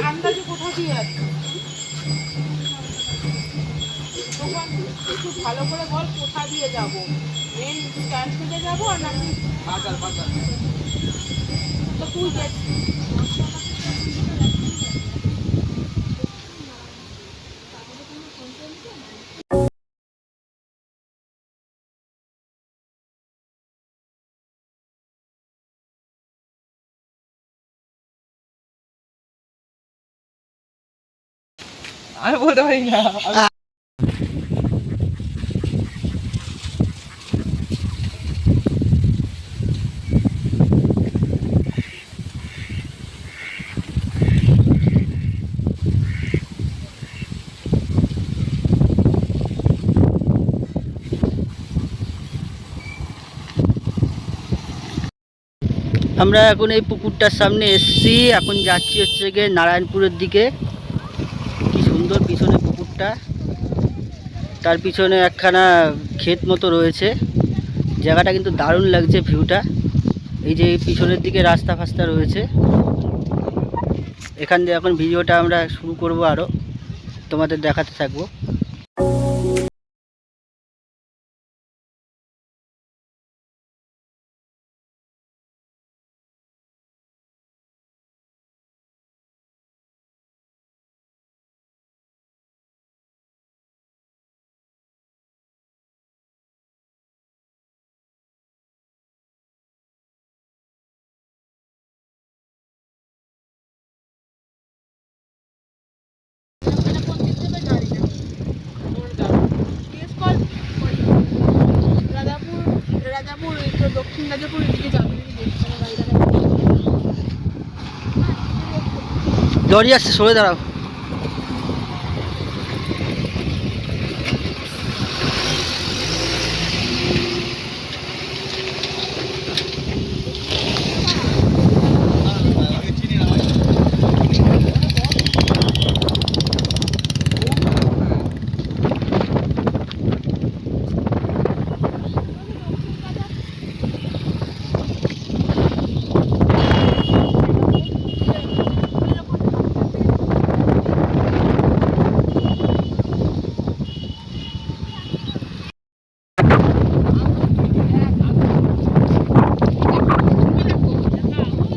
আন্দাজে কোথা দিয়ে আছে একটু ভালো করে বল, কোথা দিয়ে যাবো? মেন স্ট্যান্ড থেকে যাবো আর নাকি তো তুই আমি বলতে পারি না। আমরা এখন এই পুকুরটার সামনে এসেছি, এখন যাচ্ছি হচ্ছে গিয়ে নারায়ণপুরের দিকে। কি সুন্দর পিছনে পুকুরটা, তার পিছনে একখানা ক্ষেত মতো রয়েছে। জায়গাটা কিন্তু দারুণ লাগছে ভিউটা। এই যে পিছনের দিকে রাস্তা ফাস্তা রয়েছে, এখান দিয়ে এখন ভিডিওটা আমরা শুরু করব, আরও তোমাদের দেখাতে থাকবো। দক্ষিণ রাজাপুর এদিকে যাবে। লরি আসছে, সরে দাঁড়াও।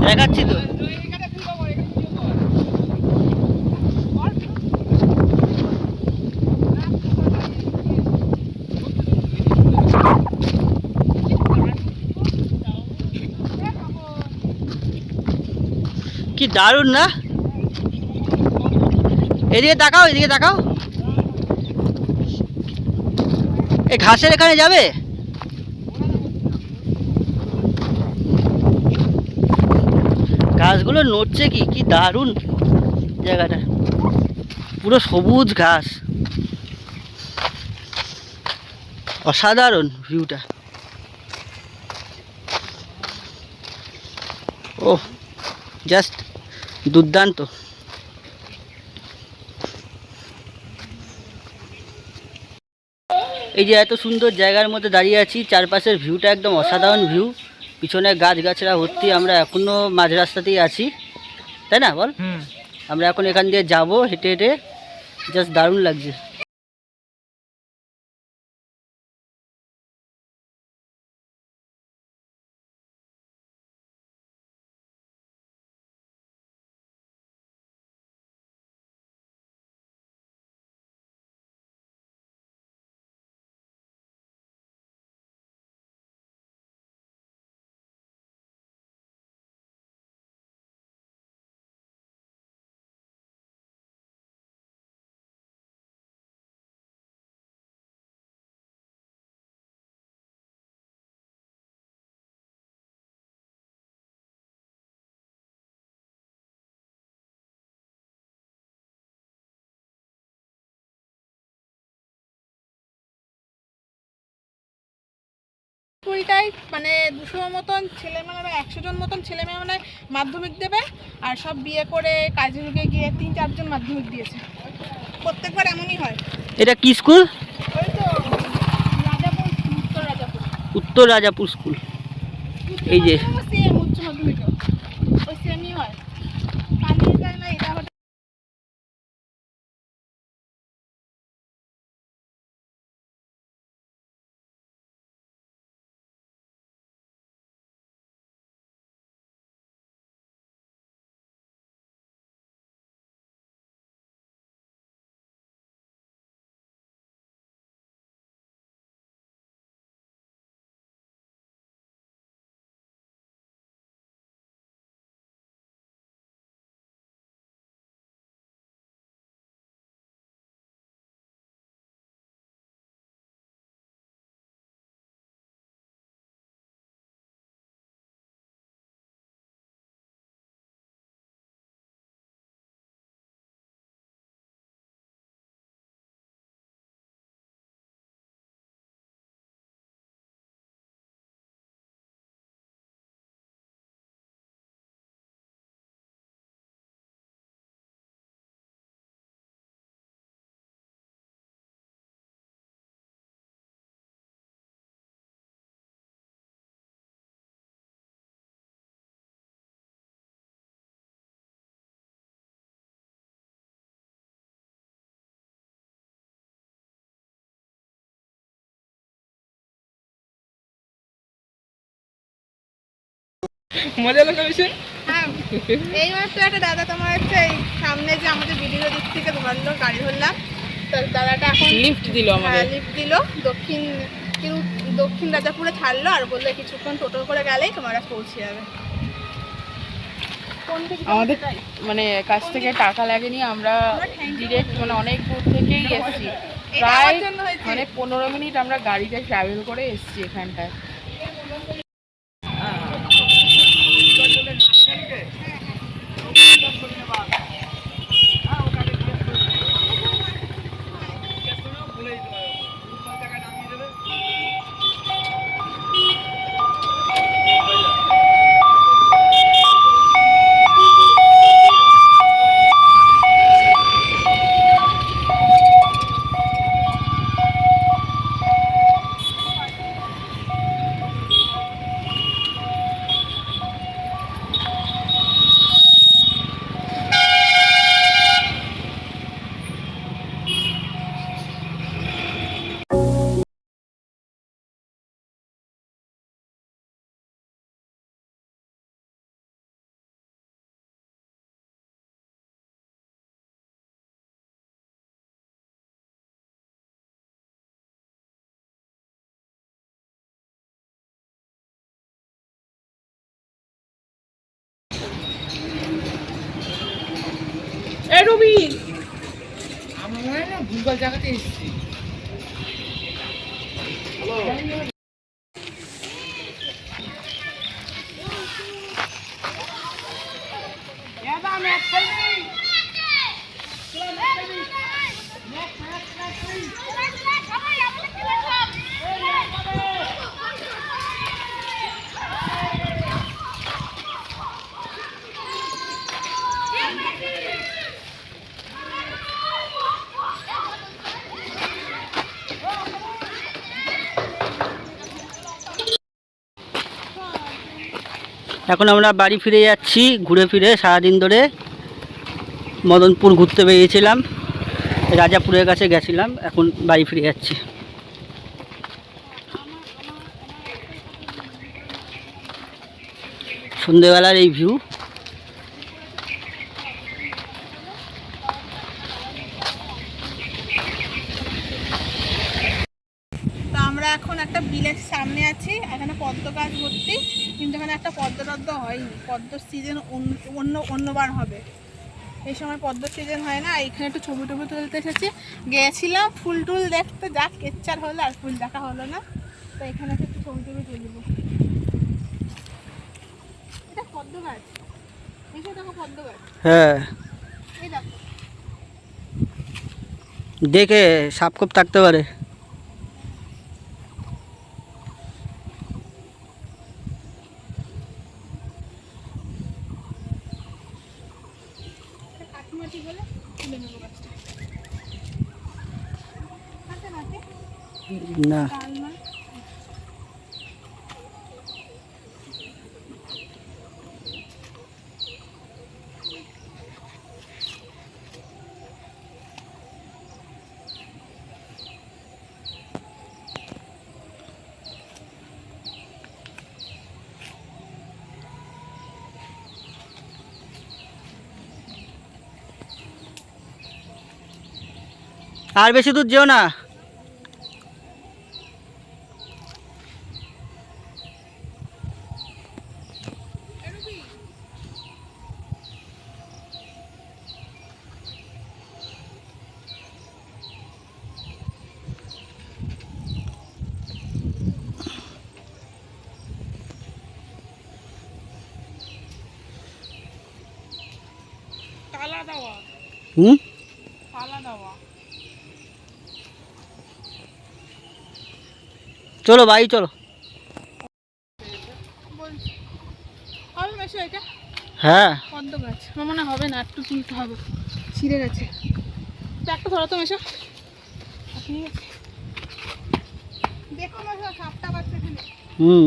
দেখাচ্ছি তো। কি দারুণ না? এদিকে তাকাও, এদিকে তাকাও। এই ঘাসের এখানে যাবে। ঘাসগুলো নড়ছে, কি কি দারুণ জায়গাটা, পুরো সবুজ ঘাস, অসাধারণ ভিউটা। ও জাস্ট দুর্দান্ত। এই যে এত সুন্দর জায়গার মধ্যে দাঁড়িয়ে আছি, চারপাশের ভিউটা একদম অসাধারণ ভিউ। পিছনে গাছগাছড়া ভর্তি, আমরা এখনো মাঝ রাস্তাতেই আছি, তাই না বল? আমরা এখন এখান দিয়ে যাব হেঁটে হেঁটে, জাস্ট দারুণ লাগছে। কুড়িটাই মানে 200 মতন ছেলে মেয়ে, 100 জন মতন ছেলে মেয়ে মানে মাধ্যমিক দেবে, আর সব বিয়ে করে কাজে গিয়ে 3-4 জন মাধ্যমিক দিয়েছে। প্রত্যেকবার এমনই হয়। এটা কি স্কুল? ওই তো রাজাপুর, উত্তর রাজাপুর। উত্তর রাজাপুর স্কুল। এই যে সেম উচ্চ মাধ্যমিক ওই সেমই হয়, পালিয়ে যায় না এটা হচ্ছে। মজা লাগলো বেশি। হ্যাঁ, এইবার তো একটা দাদা তোমার হচ্ছে এই সামনে যে আমাদের ভিডিও দিক থেকে ধরলো, গাড়ি ধরলাম, তো দাদাটা এখন লিফট দিল আমাদের। লিফট দিল, দক্ষিণ রাজাপুরে ছাড়লো আর বললো কিছুক্ষণ টোটো করে গেলেই তোমার পৌঁছে যাবে। আমাদের মানে কাছ থেকে টাকা লাগেনি, আমরা ডিরেক্ট মানে অনেক দূর থেকেই এসেছি, প্রায় মানে 15 মিনিট আমরা গাড়িতে ট্রাভেল করে এসেছি এখানটায়। এই রবি, আমরা মনে হয় না ভুলভাল জায়গাতে এসেছি। এখন আমরা বাড়ি ফিরে যাচ্ছি, ঘুরে ফিরে সারাদিন ধরে মদনপুর ঘুরতে বেরিয়েছিলাম, রাজাপুরের কাছে গেছিলাম, এখন বাড়ি ফিরে যাচ্ছি। সন্ধ্যেবেলার এই ভিউ। তো আমরা এখন একটা বিলের সামনে আছি, এখানে পদ্ম গাছ ভর্তি, কিন্তু এখানে একটা পদ্ম টদ্ম হয়নি, পদ্মর সিজন অন্যবার হবে, এই সময় পদ্ম সিজন হয় না। এখানে একটু ছবি টবি তুলতে এসেছি, গিয়েছিলাম ফুল টুল দেখতে, যা কেচ্চার হলো, আর ফুল দেখা হলো না, তো এখানে একটু ছবি টবি তুলবো। এটা পদ্ম গাছ, এসে দেখো পদ্ম গাছ, হ্যাঁ, এই দেখো। দেখে সাপ কোপ থাকতে পারে। কাঠমাটি বলে তুলে নেবো গাছটা। না তাল মাছ। আর বেশি দূর যেও না। কালা দেওয়া, হুম কালা দেওয়া। চলো বাড়ি চলো। বলছি হবে মেশো এটা হ্যাঁ পদ্ম গাছ, আমার মনে হবে না, একটু তুলতে হবে, ছিঁড়ে গেছে। একটা ধরো তো মেশো, ঠিক আছে। দেখো মেশো সাপটা বাচ্চা ছিল। হুম